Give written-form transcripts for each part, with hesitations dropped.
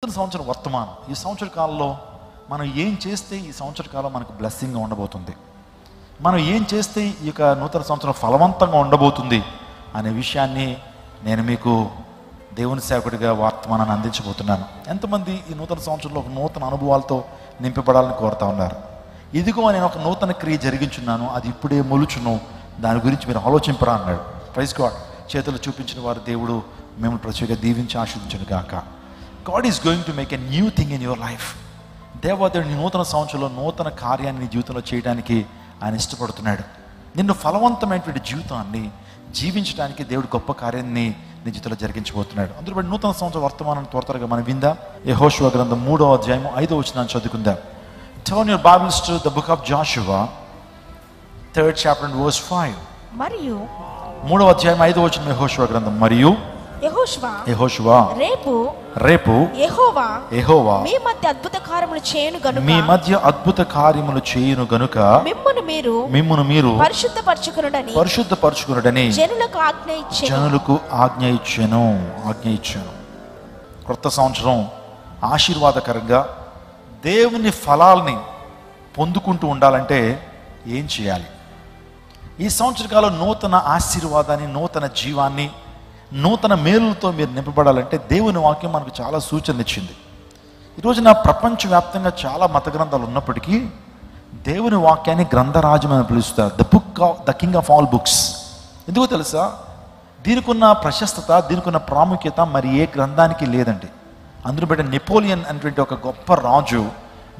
సంవత్సరం వర్తమానం. ఈ సంవత్సర కాలంలో మనం ఏం చేస్తే ఈ సంవత్సర కాలం మనకు బ్లెస్సింగ్గా ఉండబోతుంది, మనం ఏం చేస్తే ఈ యొక్క నూతన సంవత్సరం ఫలవంతంగా ఉండబోతుంది అనే విషయాన్ని నేను మీకు దేవుని సేవకుడిగా వర్తమానాన్ని అందించబోతున్నాను. ఎంతమంది ఈ నూతన సంవత్సరంలో ఒక నూతన అనుభవాలతో నింపబడాలని కోరుతా ఉన్నారు? ఇదిగో నేను ఒక నూతన క్రియ జరిగించున్నాను, అది ఇప్పుడే మొలుచును, దాని గురించి మీరు ఆలోచింపరా అన్నాడు. Praise God. చేతులు చూపించిన వారు దేవుడు మిమ్మల్ని ప్రత్యేకంగా దీవించి ఆశీర్వదించును గాక. God is going to make a new thing in your life. దేవదేవుడు నీ నూతన సంవత్సరంలో నూతన కార్యాన్ని నీ జీవితంలో చేయడానికి ఆయన ఇష్టపడుతున్నాడు. నిన్ను ఫలవంతమైనటువంటి జీవితాన్ని జీవించడానికి దేవుడు గొప్ప కార్యాన్ని నీ జీవితంలో జరిగించబోతున్నాడు. అందులో బట్టి నూతన సంవత్సరం వర్తమానాన్ని త్వరగా మనం విందాం. యెహోషువ గ్రంథం 3వ అధ్యాయం 5వ వచనాన్ని చదువుకుందాం. Turn your Bibles to the book of Joshua, 3rd chapter and verse 5. మరియు 3వ అధ్యాయం 5వ వచనం. యెహోషువ గ్రంథం. మరియు యెహోషువ రేపు యెహోవా మీ మధ్య అద్భుత కార్యములు చేయును గనుక మిమ్మును మీరు పరిశుద్ధపరచుకొనుడని జనులకు ఆజ్ఞ ఇచ్చెను. కొత్త సంవత్సరం ఆశీర్వాదకరంగా దేవుని ఫలాల్ని పొందుకుంటూ ఉండాలంటే ఏం చేయాలి? ఈ సంవత్సర కాలం నూతన ఆశీర్వాదాన్ని, నూతన జీవాన్ని, నూతన మేలులతో మీరు నింపబడాలంటే దేవుని వాక్యం మనకు చాలా సూచనలు ఇచ్చింది. ఈరోజున ప్రపంచవ్యాప్తంగా చాలా మత గ్రంథాలు ఉన్నప్పటికీ దేవుని వాక్యాన్ని గ్రంథరాజం అని పిలుస్తారు. The king of all books. ఎందుకో తెలుసా? దీనికి ఉన్న ప్రశస్తత, దీనికి ఉన్న ప్రాముఖ్యత మరి ఏ గ్రంథానికి లేదండి. అందులో బట్టి నెపోలియన్ అనేటువంటి ఒక గొప్ప రాజు,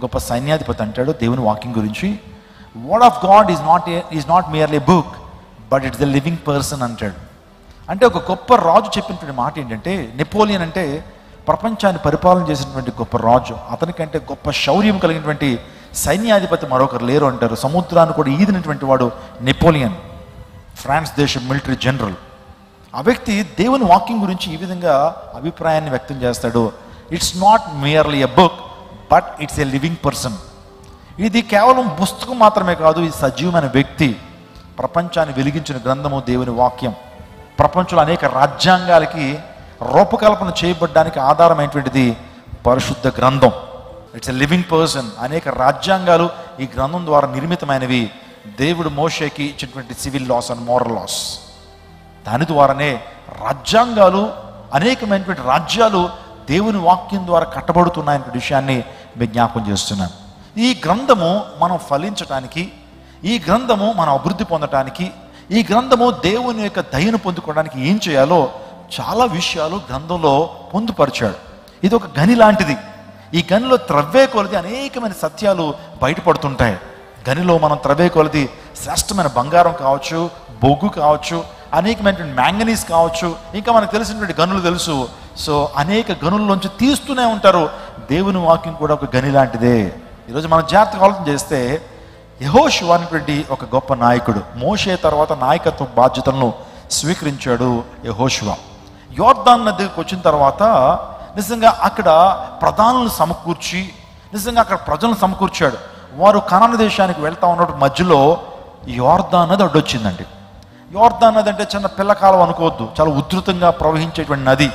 గొప్ప సైన్యాధిపతి అంటాడు దేవుని వాక్యం గురించి, word of God is not merely book but it's the living person అంటాడు. అంటే ఒక గొప్ప రాజు చెప్పినటువంటి మాట ఏంటంటే, నెపోలియన్ అంటే ప్రపంచాన్ని పరిపాలన చేసినటువంటి గొప్ప రాజు, అతనికంటే గొప్ప శౌర్యం కలిగినటువంటి సైన్యాధిపతి మరొకరు లేరు అంటారు. సముద్రాన్ని కూడా ఈదినటువంటి వాడు నెపోలియన్, ఫ్రాన్స్ దేశ మిలిటరీ జనరల్. ఆ వ్యక్తి దేవుని వాక్యం గురించి ఈ విధంగా అభిప్రాయాన్ని వ్యక్తం చేస్తాడు. It's not merely a book but it's a living person. ఇది కేవలం పుస్తకం మాత్రమే కాదు, ఇది సజీవమైన వ్యక్తి. ప్రపంచాన్ని వెలిగించిన గ్రంథము దేవుని వాక్యం. ప్రపంచంలో అనేక రాజ్యాంగాలకి రూపకల్పన చేయబడ్డానికి ఆధారమైనటువంటిది పరిశుద్ధ గ్రంథం. It's a living person. అనేక రాజ్యాంగాలు ఈ గ్రంథం ద్వారా నిర్మితమైనవి. దేవుడు మోషేకి ఇచ్చినటువంటి civil laws and moral laws, దాని ద్వారానే రాజ్యాంగాలు, అనేకమైనటువంటి రాజ్యాలు దేవుని వాక్యం ద్వారా కట్టబడుతున్నాయనే విషయాన్ని మేము జ్ఞాపకం చేస్తున్నాం. ఈ గ్రంథము మనం ఫలించటానికి, ఈ గ్రంథము మనం అభివృద్ధి పొందటానికి, ఈ గ్రంథము దేవుని యొక్క దయను పొందుకోవడానికి ఏం చేయాలో చాలా విషయాలు గ్రంథంలో పొందుపరిచాడు. ఇది ఒక గని లాంటిది. ఈ గనిలో త్రవ్వే కొలది అనేకమైన సత్యాలు బయటపడుతుంటాయి. గనిలో మనం త్రవ్వే కొలది శ్రేష్టమైన బంగారం కావచ్చు, బొగ్గు కావచ్చు, అనేకమైనటువంటి మ్యాంగనీస్ కావచ్చు, ఇంకా మనకు తెలిసినటువంటి గనులు తెలుసు. సో అనేక గనుల్లోంచి తీస్తూనే ఉంటారు. దేవుని వాక్యం కూడా ఒక గని లాంటిదే. ఈరోజు మనం జాగ్రత్తగా ఆలోచన చేస్తే, యెహోషువ అనేటువంటి ఒక గొప్ప నాయకుడు, మోషే తర్వాత నాయకత్వ బాధ్యతలను స్వీకరించాడు యెహోషువ. యోర్దాను నదికి వచ్చిన తర్వాత నిజంగా అక్కడ ప్రధానులను సమకూర్చి, నిజంగా అక్కడ ప్రజలను సమకూర్చాడు. వారు కనాను దేశానికి వెళ్తా ఉన్నప్పుడు మధ్యలో యోర్దాను నది అడ్డొచ్చిందండి. యోర్దాను నది అంటే చిన్న పిల్లకాలం అనుకోవద్దు, చాలా ఉధృతంగా ప్రవహించేటువంటి నది.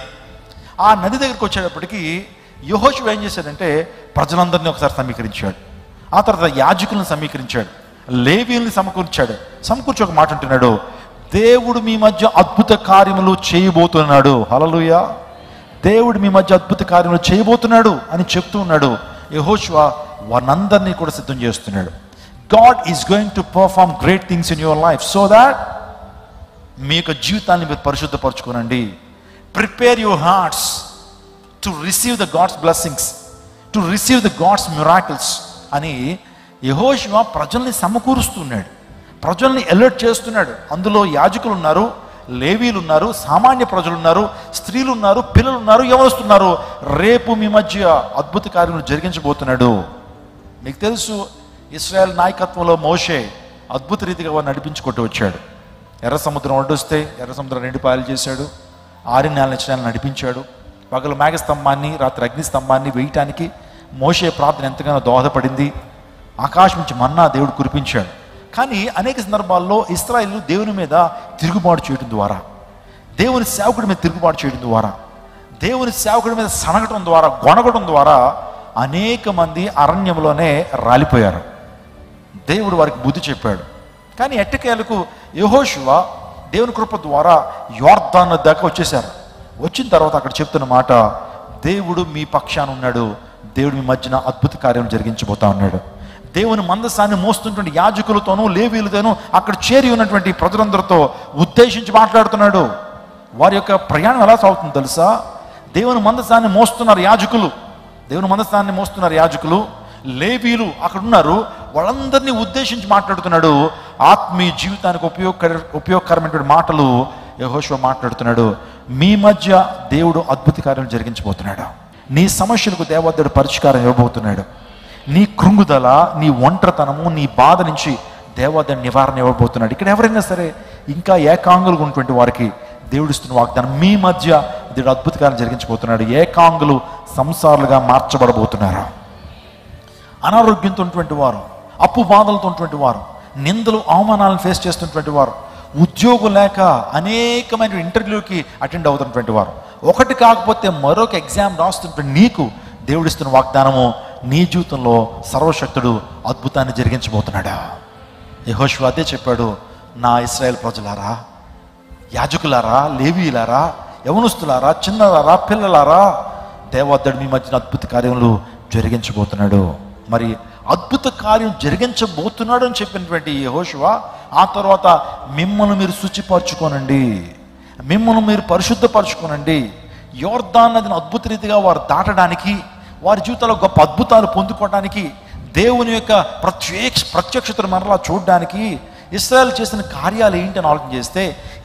ఆ నది దగ్గరికి వచ్చేటప్పటికి యెహోషువ ఏం చేశాడంటే ప్రజలందరినీ ఒకసారి సమీకరించాడు. ఆ తర్వాత యాజకులను సమీకరించాడు, లేవీయుల్ని సమకూర్చి ఒక మాట అంటున్నాడు, దేవుడు మీ మధ్య అద్భుత కార్యములు చేయబోతున్నాడు. హల్లెలూయా. దేవుడు మీ మధ్య అద్భుత కార్యములు చేయబోతున్నాడు అని చెప్తూ ఉన్నాడు. యెహోషువ వారందరినీ కూడా సిద్ధం చేస్తున్నాడు. God is going to perform great things in your life so that మీ యొక్క జీవితాన్ని మీరు పరిశుద్ధపరచుకోనండి. Prepare your hearts to receive the God's blessings, to receive the God's miracles అని యెహోషువ ప్రజల్ని సమకూరుస్తున్నాడు, ప్రజల్ని అలర్ట్ చేస్తున్నాడు. అందులో యాజకులు ఉన్నారు, లేవీలు ఉన్నారు, సామాన్య ప్రజలు ఉన్నారు, స్త్రీలు ఉన్నారు, పిల్లలు ఉన్నారు, యవనస్తున్నారు. రేపు మీ మధ్య అద్భుత కార్యములు జరిగించబోతున్నాడు. మీకు తెలుసు, ఇశ్రాయేల్ నాయకత్వంలో మోషే అద్భుత రీతిగా వారు నడిపించుకుంటూ వచ్చాడు. ఎర్ర సముద్రం అడ్డొస్తే ఎర్ర సముద్రం 2 పాయలు చేశాడు. 6 నెలలు నడిపించాడు. పగలు మేఘస్తంభాన్ని, రాత్రి అగ్నిస్తంభాన్ని వేయటానికి మోషే ప్రార్థన ఎంతగానో దోహదపడింది. ఆకాశం నుంచి మన్నా దేవుడు కురిపించాడు. కానీ అనేక సందర్భాల్లో ఇశ్రాయేలు దేవుని మీద తిరుగుబాటు చేయడం ద్వారా, దేవుని సేవకుడి మీద తిరుగుబాటు చేయడం ద్వారా, దేవుని సేవకుడి మీద సనగటం ద్వారా, గొనగటం ద్వారా అనేక మంది అరణ్యంలోనే రాలిపోయారు. దేవుడు వారికి బుద్ధి చెప్పాడు. కానీ ఎట్టకేలకు యెహోషువ దేవుని కృప ద్వారా యోర్దాను దాకా వచ్చేశారు. వచ్చిన తర్వాత అక్కడ చెప్తున్న మాట, దేవుడు మీ పక్షాన ఉన్నాడు, దేవుడు మీ మధ్యన అద్భుత కార్యం జరిగించబోతా ఉన్నాడు. దేవుని మందసాన్ని మోస్తున్నటువంటి యాజకులతోనూ లేవీలతోనూ అక్కడ చేరి ఉన్నటువంటి ప్రజలందరితో ఉద్దేశించి మాట్లాడుతున్నాడు. వారి యొక్క ప్రయాణం ఎలా సాగుతుందో తెలుసా? దేవుని మందసాన్ని మోస్తున్నారు యాజకులు, దేవుని మందసాన్ని మోస్తున్నారు యాజకులు, లేవీలు అక్కడ ఉన్నారు. వాళ్ళందరినీ ఉద్దేశించి మాట్లాడుతున్నాడు. ఆత్మీయ జీవితానికి ఉపయోగకరమైనటువంటి మాటలు యెహోషువ మాట్లాడుతున్నాడు. మీ మధ్య దేవుడు అద్భుత కార్యం జరిగించబోతున్నాడు. నీ సమస్యలకు దేవదేవుడు పరిష్కారం ఇవ్వబోతున్నాడు. నీ కృంగుదల, నీ ఒంటరితనము, నీ బాధ నుంచి దేవదేవుడు నివారణ ఇవ్వబోతున్నాడు. ఇక్కడ ఎవరైనా సరే ఇంకా ఏకాంగులుగా ఉన్నటువంటి వారికి దేవుడు ఇస్తున్న వాగ్దానం, మీ మధ్య దేవుడు అద్భుత కార్యం జరిగించబోతున్నాడు. ఏకాంగులు సంసారులుగా మార్చబడబోతున్నారు. అనారోగ్యంతో ఉన్నటువంటి వారు, అప్పు బాధలతో ఉన్నటువంటి వారు, నిందలు అవమానాలను ఫేస్ చేస్తున్నటువంటి వారు, ఉద్యోగం లేక అనేకమైన ఇంటర్వ్యూకి అటెండ్ అవుతున్నటువంటి వారు, ఒకటి కాకపోతే మరొక ఎగ్జామ్ రాస్తున్నటువంటి నీకు దేవుడిస్తున్న వాగ్దానము, నీ జీవితంలో సర్వశక్తుడు అద్భుతాన్ని జరిగించబోతున్నాడు. యెహోషువ అదే చెప్పాడు, నా ఇశ్రాయేలు ప్రజలారా, యాజకులారా, లేవీయులారా, యవనస్తులారా, చిన్నలారా, పిల్లలారా, దేవదేవుడు మీ మధ్యన అద్భుత కార్యములు జరిగించబోతున్నాడు. మరి అద్భుత కార్యం జరిగించబోతున్నాడు అని చెప్పినటువంటి యెహోషువ ఆ తర్వాత మిమ్మల్ని మీరు శుచిపరచుకోనండి, మిమ్మల్ని మీరు పరిశుద్ధపరచుకోనండి. యోర్దాను నదిని అద్భుత రీతిగా వారు దాటడానికి, వారి జీవితంలో గొప్ప అద్భుతాలు పొందుకోవడానికి, దేవుని యొక్క ప్రత్యక్షతను మరలా చూడడానికి ఇశ్రాయేలు చేసిన కార్యాలు ఏంటని ఆలోచన చేస్తే,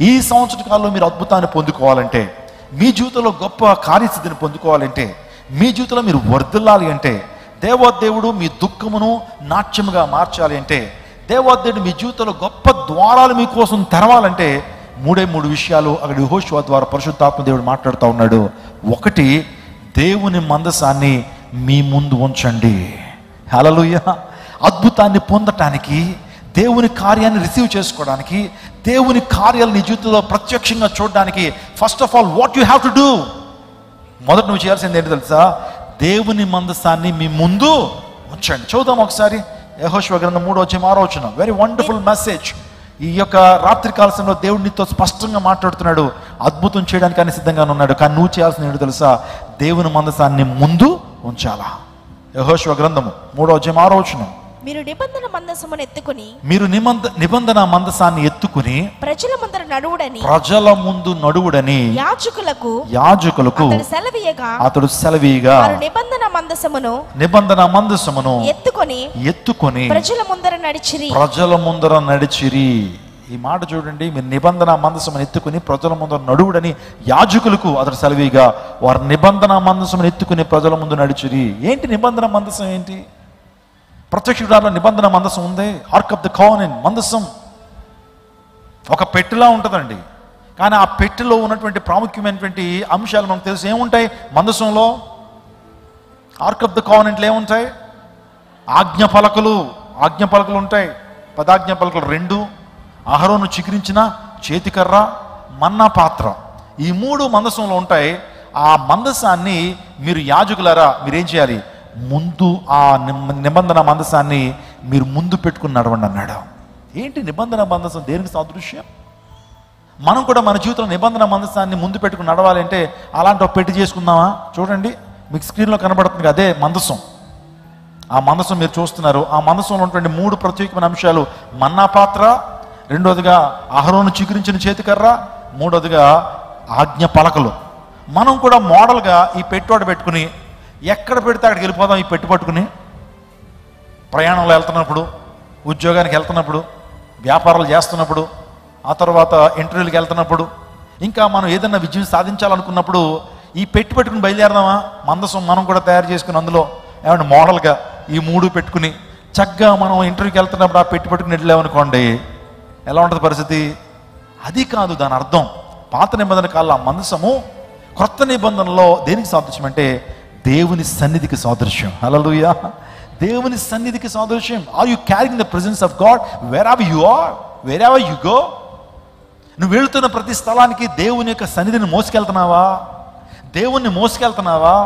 ఈ సంవత్సర కాలంలో మీరు అద్భుతాన్ని పొందుకోవాలంటే, మీ జీవితంలో గొప్ప కార్యసిద్ధిని పొందుకోవాలంటే, మీ జీవితంలో మీరు వర్ధిల్లాలి అంటే, దేవదేవుడు మీ దుఃఖమును నాట్యముగా మార్చాలి అంటే, దేవదేవుడు మీ జీవితంలో గొప్ప ద్వారాలు మీకోసం తెరవాలంటే, మూడు విషయాలు అక్కడ యెహోషువ ద్వారా పరిశుద్ధాత్మ దేవుడు మాట్లాడుతూ ఉన్నాడు. ఒకటి, దేవుని మందసాన్ని మీ ముందు ఉంచండి. హల్లెలూయా. అద్భుతాన్ని పొందటానికి, దేవుని కార్యాన్ని రిసీవ్ చేసుకోవడానికి, దేవుని కార్యాలు నీ జీవితంలో ప్రత్యక్షంగా చూడడానికి, first of all what you have to do, మొదట నువ్వు చేయాల్సింది ఏంటి తెలుసా? దేవుని మందసాన్ని మీ ముందు ఉంచండి. చూద్దాం ఒకసారి యెహోషువ గ్రంథం 3:6. Very wonderful message. ఈ యొక్క రాత్రి కాల సమయంలో దేవుడు నీతో స్పష్టంగా మాట్లాడుతున్నాడు. అద్భుతం చేయడానికి ఆయన సిద్ధంగా ఉన్నాడు. కానీ నువ్వు చేయాల్సింది ఏంటో తెలుసా? దేవుని మందసాన్ని ముందు ఉంచాలా. యెహోషువ గ్రంథము 3:6. మీరు నిబంధన మందసమును ఎత్తుకుని, మీరు నిబంధన మందసాన్ని ఎత్తుకుని ప్రజల ముందు నడువుడని యాజకులకు అతడు సెలవీయగా నిబంధన మందసమును ఎత్తుకొని ప్రజల ముందర నడిచిరి. ఈ మాట చూడండి, మీరు నిబంధన మందసమును ఎత్తుకుని ప్రజల ముందర నడువుడని యాజకులకు అతడు సెలవీయగా, వారు నిబంధన మందసమును ఎత్తుకుని ప్రజల ముందు నడిచిరి. ఏంటి నిబంధన మందసం? ఏంటి? ప్రత్యక్ష గుడారంలో నిబంధన మందసం ఉంది. ఆర్క్ ఆఫ్ ద కవెనెంట్ మందసం ఒక పెట్టెలా ఉంటుందండి. కానీ ఆ పెట్టెలో ఉన్నటువంటి ప్రాముఖ్యమైనటువంటి అంశాలు మనకు తెలుసు. ఏముంటాయి మందసంలో? ఆర్క్ ఆఫ్ ద కవెనెంట్లో ఏముంటాయి? ఆజ్ఞ పలకలు ఉంటాయి. 10 ఆజ్ఞ పలకలు 2, అహరోను చిగురించిన చేతికర్ర, మన్నా పాత్ర, ఈ 3 మందసంలో ఉంటాయి. ఆ మందసాన్ని మీరు యాజకులారా మీరేం చేయాలి? ముందు ఆ నిబంధన మందసాన్ని మీరు ముందు పెట్టుకుని నడవండి అన్నాడు. ఏంటి నిబంధన మందసం? దేనికి సాదృశ్యం? మనం కూడా మన జీవితంలో నిబంధన మందసాన్ని ముందు పెట్టుకుని నడవాలి అంటే అలాంటి ఒక పెట్టి చేసుకుందామా? చూడండి, మీకు స్క్రీన్లో కనబడుతుంది, అదే మందసం. ఆ మందసం మీరు చూస్తున్నారు. ఆ మందసంలో ఉన్నటువంటి 3 ప్రత్యేకమైన అంశాలు: మన్నా పాత్ర, రెండోదిగా అహరోను చిగురించిన చేతికర్ర, మూడోదిగా ఆజ్ఞ పలకలు. మనం కూడా మోడల్గా ఈ పెట్టోడ పెట్టుకుని ఎక్కడ పెడితే అక్కడికి వెళ్ళిపోదాం. ఈ పెట్టి పట్టుకుని ప్రయాణంలో వెళ్తున్నప్పుడు, ఉద్యోగానికి వెళ్తున్నప్పుడు, వ్యాపారాలు చేస్తున్నప్పుడు, ఆ తర్వాత ఇంటర్వ్యూలకు వెళ్తున్నప్పుడు, ఇంకా మనం ఏదైనా విజయం సాధించాలనుకున్నప్పుడు ఈ పెట్టి పెట్టుకుని బయలుదేరదామా? మందసం మనం కూడా తయారు చేసుకుని అందులో ఏమంటే మోడల్గా ఈ 3 పెట్టుకుని చక్కగా మనం ఇంటర్వ్యూకి వెళ్తున్నప్పుడు ఆ పెట్టి పట్టుకుని వెళ్ళామనుకోండి, ఎలా ఉంటుంది పరిస్థితి? అది కాదు దాని అర్థం. పాత నిబంధన కాలంలో ఆ మందసము క్రొత్త నిబంధనలో దేనికి సాదృశ్యం అంటే దేవుని సన్నిధికి సాదృశ్యం. హల్లెలూయా. దేవుని సన్నిధికి సాదృశ్యం. Are you carrying the presence of God wherever you are, wherever you go? నువ్వు వెళుతున్న ప్రతి స్థలానికి దేవుని యొక్క సన్నిధిని మోసుకెళ్తున్నావా? దేవుణ్ణి మోసుకెళ్తున్నావా?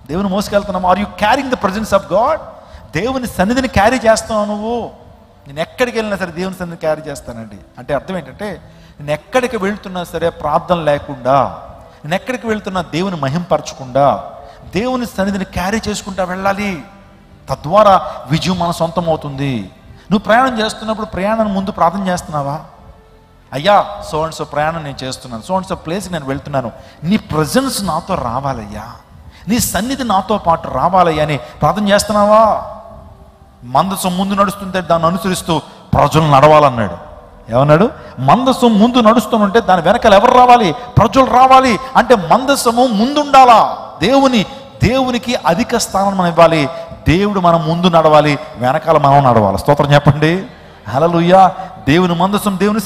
దేవుని మోసుకెళ్తున్నావా? Are you carrying the presence of God? దేవుని సన్నిధిని క్యారీ చేస్తావు నువ్వు? నేను ఎక్కడికి వెళ్ళినా సరే దేవుని సన్నిధిని క్యారీ చేస్తానండి అంటే అర్థం ఏంటంటే, నేను ఎక్కడికి వెళ్తున్నా సరే ప్రార్థన లేకుండా, నేను ఎక్కడికి వెళ్తున్నా దేవుని మహింపరచకుండా, దేవుని సన్నిధిని క్యారీ చేసుకుంటా వెళ్ళాలి. తద్వారా విజయం మన సొంతం అవుతుంది. నువ్వు ప్రయాణం చేస్తున్నప్పుడు ప్రయాణం ముందు ప్రార్థన చేస్తున్నావా? అయ్యా సో అండ్ సో ప్రయాణం నేను చేస్తున్నాను, సో అండ్ సో ప్లేస్కి నేను వెళ్తున్నాను, నీ ప్రజెన్స్ నాతో రావాలయ్యా, నీ సన్నిధి నాతో పాటు రావాలయ్యా అని ప్రార్థన చేస్తున్నావా? మందసం ముందు నడుస్తుంటే దాన్ని అనుసరిస్తూ ప్రజలు నడవాలన్నాడు. ఏమన్నాడు? మందసం ముందు నడుస్తుంటే దాని వెనకాల ఎవరు రావాలి? ప్రజలు రావాలి. అంటే మందసము ముందుండాలా. దేవునికి అధిక స్థానం మనం ఇవ్వాలి. దేవుడు మనం ముందు నడవాలి, వెనకాల మనం నడవాలి. స్తోత్రం చెప్పండి. హల్లెలూయా. దేవుని మందసం దేవుని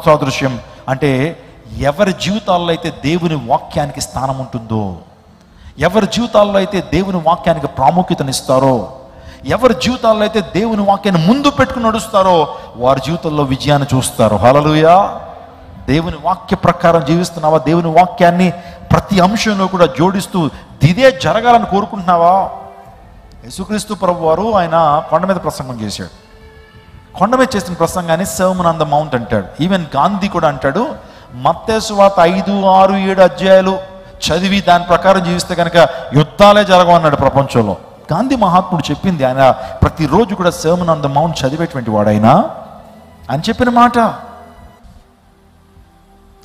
సాదృశ్యం. అంటే ఎవరి జీవితాల్లో అయితే దేవుని వాక్యానికి స్థానం ఉంటుందో, ఎవరి జీవితాల్లో అయితే దేవుని వాక్యానికి ప్రాముఖ్యతనిస్తారో, ఎవరి జీవితాల్లో అయితే దేవుని వాక్యాన్ని ముందు పెట్టుకుని నడుస్తారో వారి జీవితంలో విజయాన్ని చూస్తారు. హల్లెలూయా. దేవుని వాక్య ప్రకారం జీవిస్తున్నావా? దేవుని వాక్యాన్ని ప్రతి అంశంలో కూడా జోడిస్తూ ఇదే జరగాలని కోరుకుంటున్నావా? యేసుక్రీస్తు ప్రభు వారు ఆయన కొండ మీద ప్రసంగం చేశాడు. కొండ మీద చేసిన ప్రసంగాన్ని సర్మన్ ఆన్ ద మౌంట్ అంటాడు. ఈవెన్ గాంధీ కూడా అంటాడు, మత్తయి సువార్త 5, 6, 7 అధ్యాయాలు చదివి దాని ప్రకారం జీవిస్తే కనుక యుద్ధాలే జరగవన్నాడు ప్రపంచంలో. గాంధీ మహాత్ముడు చెప్పింది. ఆయన ప్రతిరోజు కూడా సర్మన్ ఆన్ ద మౌంట్ చదివేటువంటి వాడైనా అని చెప్పిన మాట.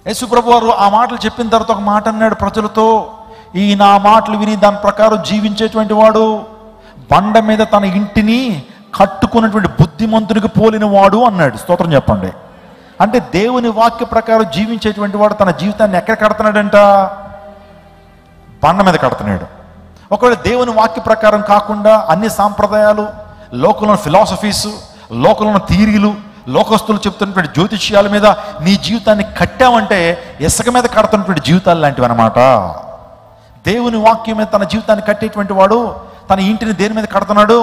యేసు ప్రభు వారు ఆ మాటలు చెప్పిన తర్వాత ఒక మాట అన్నాడు ప్రజలతో, ఈ నా మాటలు విని దాని ప్రకారం జీవించేటువంటి వాడు బండ మీద తన ఇంటిని కట్టుకున్నటువంటి బుద్ధిమంతునికి పోలిన వాడు అన్నాడు. స్తోత్రం చెప్పండి. అంటే దేవుని వాక్య ప్రకారం జీవించేటువంటి వాడు తన జీవితాన్ని ఎక్కడ కడుతున్నాడంట? బండ మీద కడుతున్నాడు. ఒకవేళ దేవుని వాక్య ప్రకారం కాకుండా అన్ని సాంప్రదాయాలు, లోకంలో ఫిలాసఫీస్, లోకంలో థియరీలు, లోకస్తులు చెప్తున్నటువంటి జ్యోతిష్యాల మీద నీ జీవితాన్ని కట్టామంటే ఇసుక మీద కడుతున్నటువంటి జీవితాలు లాంటివి అన్నమాట. దేవుని వాక్యం మీద తన జీవితాన్ని కట్టేటువంటి వాడు తన ఇంటిని దేని మీద కడుతున్నాడు?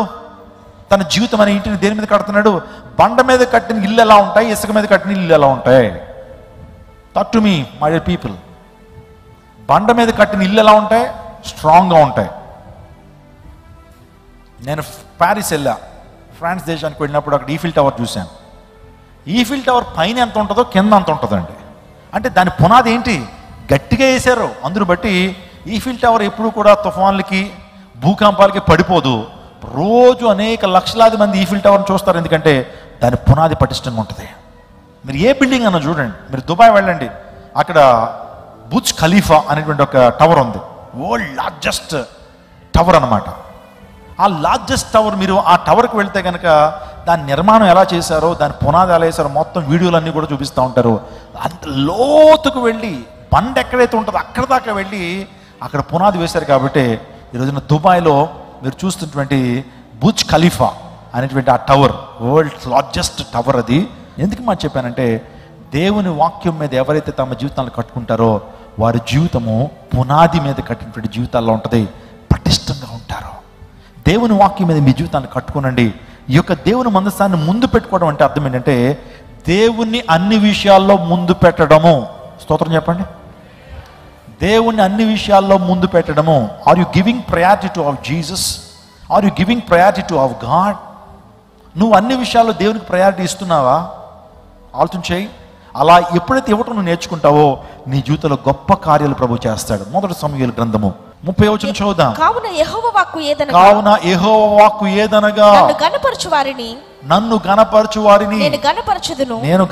తన జీవితం అనే ఇంటిని దేని మీద కడుతున్నాడు? బండ మీద కట్టిన ఇల్లు ఎలా ఉంటాయి, ఇసుక మీద కట్టిన ఇల్లు ఎలా ఉంటాయి? Talk to me my dear people. బండ మీద కట్టిన ఇల్లు ఎలా ఉంటాయి? స్ట్రాంగ్గా ఉంటాయి. నేను ప్యారిస్ వెళ్ళా, ఫ్రాన్స్ దేశానికి వెళ్ళినప్పుడు అక్కడ ఈఫిల్ టవర్ చూశాను. ఈఫిల్ టవర్ పైన ఎంత ఉంటుందో కింద అంత ఉంటుందండి. అంటే దాని పునాది ఏంటి? గట్టిగా వేశారు. అందును బట్టి ఈఫిల్ టవర్ ఎప్పుడు కూడా తుఫాన్లకి, భూకంపాలకి పడిపోదు. రోజు అనేక లక్షలాది మంది ఈఫిల్ టవర్ని చూస్తారు. ఎందుకంటే దాని పునాది పటిష్టంగా ఉంటుంది. మీరు ఏ బిల్డింగ్ అన్నా చూడండి, మీరు దుబాయ్ వెళ్ళండి, అక్కడ బుర్జ్ ఖలీఫా అనేటువంటి ఒక టవర్ ఉంది. వరల్డ్ లార్జెస్ట్ టవర్ అన్నమాట. ఆ లార్జెస్ట్ టవర్, మీరు ఆ టవర్కి వెళ్తే కనుక దాని నిర్మాణం ఎలా చేశారో, దాని పునాది ఎలా వేశారో మొత్తం వీడియోలన్నీ కూడా చూపిస్తూ ఉంటారు. అంత లోతుకు వెళ్ళి బండ ఎక్కడైతే ఉంటుందో అక్కడ దాకా వెళ్ళి అక్కడ పునాది వేశారు. కాబట్టి ఈరోజున దుబాయ్లో మీరు చూస్తున్నటువంటి బుర్జ్ ఖలీఫా అనేటువంటి ఆ టవర్ వరల్డ్ లార్జెస్ట్ టవర్. అది ఎందుకు మాట చెప్పానంటే, దేవుని వాక్యం మీద ఎవరైతే తమ జీవితాలను కట్టుకుంటారో వారి జీవితము పునాది మీద కట్టినటువంటి జీవితాల్లో ఉంటుంది, పటిష్టంగా ఉంటారు. దేవుని వాక్యం మీద మీ జీవితాన్ని కట్టుకోనండి. ఈ యొక్క దేవుని మందసాన్ని ముందు పెట్టుకోవడం అంటే అర్థం ఏంటంటే, దేవుణ్ణి అన్ని విషయాల్లో ముందు పెట్టడము. స్తోత్రం చెప్పండి. దేవుణ్ణి అన్ని విషయాల్లో ముందు పెట్టడము. Are you giving priority to our Jesus? Are you giving priority to our God? నువ్వు అన్ని విషయాల్లో దేవునికి ప్రయారిటీ ఇస్తున్నావా? ఆలోచన చేయి. అలా ఎప్పుడైతే ఇవ్వటం నువ్వు నేర్చుకుంటావో నీ జీవితంలో గొప్ప కార్యాలు ప్రభు చేస్తాడు. మొదటి సమూయేలు గ్రంథము 30వ వచనం చదువుదాం. కావున యెహోవా వాక్కు ఏదనగా నన్ను గణపరచు వారిని నేను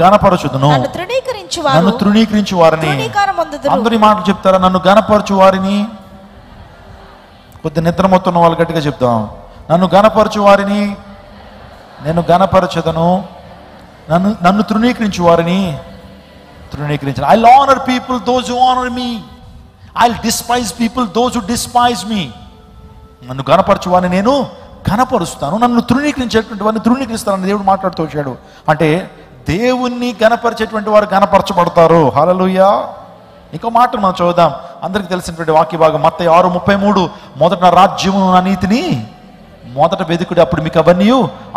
గణపరచుదును, నన్ను తృణీకరించు వారిని. అందరి మాటలు చెప్తారా? నన్ను గణపరచు వారిని. కొద్ది నిద్రమొత్తున్న వాళ్ళు గట్టిగా చెప్తాం. నన్ను గణపరచు వారిని నేను గణపరచదను, నన్ను తృణీకరించు వారిని తృణీకరించను. I will honour people those who honour me, I will despise people those who despise me. నన్ను గణపరచు వారిని నేను గణపరుస్తాను, నన్ను తృణీకరించేటువంటి వారిని తృణీకరిస్తానని దేవుడు మాట్లాడుతూ వచ్చాడు. అంటే దేవుణ్ణి గణపరిచేటువంటి వారు గణపరచబడతారు. హల్లెలూయా. ఇంకో మాట మనం చదువుదాం. అందరికీ తెలిసినటువంటి వాక్య భాగం మత్తయి 6:33. మొదట నా రాజ్యమును నా నీతిని మొదట వెదుకుడు, అప్పుడు మీకు అవన్నీ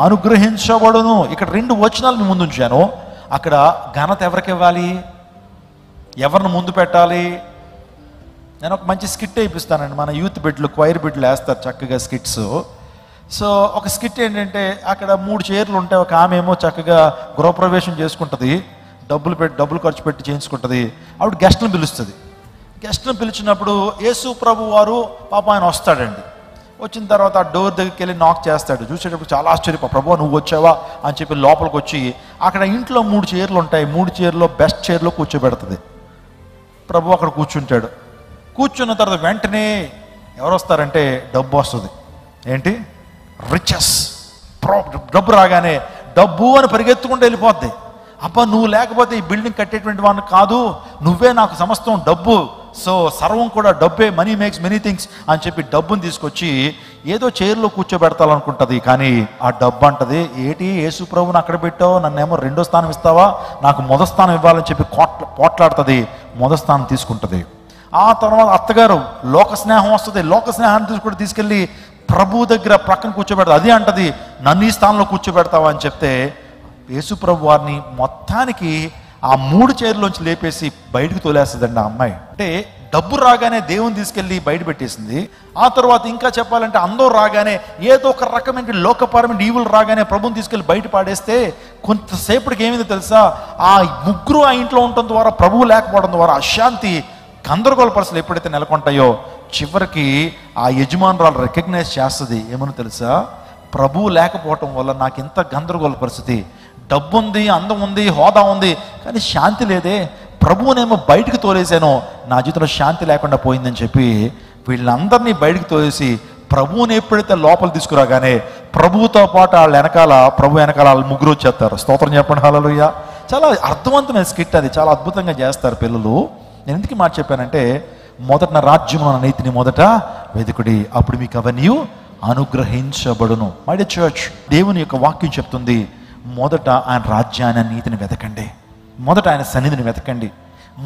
అనుగ్రహించబడును. ఇక్కడ 2 వచనాలు మీ ముందు ఉంచాను. అక్కడ ఘనత ఎవరికి ఇవ్వాలి? ఎవరిని ముందు పెట్టాలి? నేను ఒక మంచి స్కిట్ వేయిస్తానండి. మన యూత్ బిడ్డలు, క్వైర్ బిడ్డలు వేస్తారు చక్కగా స్కిట్స్. సో ఒక స్కిట్ ఏంటంటే, అక్కడ 3 చైర్లు ఉంటాయి. ఒక ఆమె ఏమో చక్కగా గృహప్రవేశం చేసుకుంటుంది, డబ్బులు ఖర్చు పెట్టి చేయించుకుంటుంది. ఆవిడ గెస్ట్లను పిలుస్తుంది. గెస్ట్లను పిలిచినప్పుడు యేసు ప్రభు వారు పాప ఆయన వస్తాడండి. వచ్చిన తర్వాత ఆ డోర్ దగ్గరికి వెళ్ళి నాక్ చేస్తాడు. చూసేటప్పుడు చాలా ఆశ్చర్య, ప్రభు నువ్వు వచ్చావా అని చెప్పి లోపలికి వచ్చి, అక్కడ ఇంట్లో 3 చైర్లు ఉంటాయి. 3 చైర్లో బెస్ట్ చైర్లో కూర్చోబెడుతుంది. ప్రభు అక్కడ కూర్చుంటాడు. కూర్చున్న తర్వాత వెంటనే ఎవరు వస్తారంటే డబ్బు వస్తుంది. ఏంటి? రిచెస్. డబ్బు రాగానే డబ్బు అని పరిగెత్తుకుంటూ వెళ్ళిపోద్ది. అబ్బా నువ్వు లేకపోతే ఈ బిల్డింగ్ కట్టేటువంటి వాడిని కాదు, నువ్వే నాకు సమస్తం, డబ్బు, సో సర్వం కూడా డబ్బే, మనీ మేక్స్ మెనీ థింగ్స్ అని చెప్పి డబ్బుని తీసుకొచ్చి ఏదో చైర్లో కూర్చోబెడతాలనుకుంటుంది. కానీ ఆ డబ్బు అంటది, ఏటి యేసు ప్రభుని అక్కడ పెట్టావు, నన్నేమో 2వ స్థానం ఇస్తావా, నాకు మొదటి స్థానం ఇవ్వాలని చెప్పి పోట్లాడుతుంది. మొదటి స్థానం తీసుకుంటుంది. ఆ తర్వాత అత్తగారు లోక స్నేహం వస్తుంది. లోక స్నేహాన్ని తీసుకెళ్ళి ప్రభు దగ్గర ప్రక్కన కూర్చోబెడతా. అది అంటది, నన్ను ఈ స్థానంలో కూర్చోబెడతావా అని చెప్తే యేసు ప్రభు వారిని మొత్తానికి ఆ 3 చైర్లోంచి లేపేసి బయటకు తోలేస్తుందండి ఆ అమ్మాయి. అంటే డబ్బు రాగానే దేవుని తీసుకెళ్ళి బయట పెట్టేసింది. ఆ తర్వాత ఇంకా చెప్పాలంటే అందరూ రాగానే ఏదో ఒక రకమైన లోకపరమైన ఈవులు రాగానే ప్రభుని తీసుకెళ్ళి బయట పాడేస్తే కొంతసేపటికి ఏమైందో తెలుసా, ఆ 3 ఆ ఇంట్లో ఉండటం ద్వారా, ప్రభువు లేకపోవడం ద్వారా అశాంతి, గందరగోళ పరిస్థితులు ఎప్పుడైతే నెలకొంటాయో చివరికి ఆ యజమానురాలు రికగ్నైజ్ చేస్తుంది. ఏమని తెలుసా, ప్రభువు లేకపోవటం వల్ల నాకు ఇంత గందరగోళ పరిస్థితి, డబ్బు ఉంది, అందం ఉంది, హోదా ఉంది, కానీ శాంతి లేదే, ప్రభువునేమో బయటకు తోలేసాను, నా జీవితంలో శాంతి లేకుండా పోయిందని చెప్పి వీళ్ళందరినీ బయటకు తోలేసి ప్రభువుని ఎప్పుడైతే లోపల తీసుకురాగానే ప్రభువుతో పాటు ప్రభు వెనకాల వాళ్ళు 3 వచ్చేస్తారు. స్తోత్రం చెప్పండి, హల్లెలూయా. చాలా అర్థవంతమైన స్కిట్ అది, చాలా అద్భుతంగా చేస్తారు పిల్లలు. నేను ఎందుకు మాట చెప్పానంటే, మొదట నా రాజ్యం నా నీతిని మొదట వెతుకుడి, అప్పుడు మీకు అవన్నీ అనుగ్రహించబడును. మై డియర్ చర్చ్, దేవుని యొక్క వాక్యం చెప్తుంది, మొదట ఆయన రాజ్యాన్ని, నీతిని వెతకండి, మొదట ఆయన సన్నిధిని వెతకండి,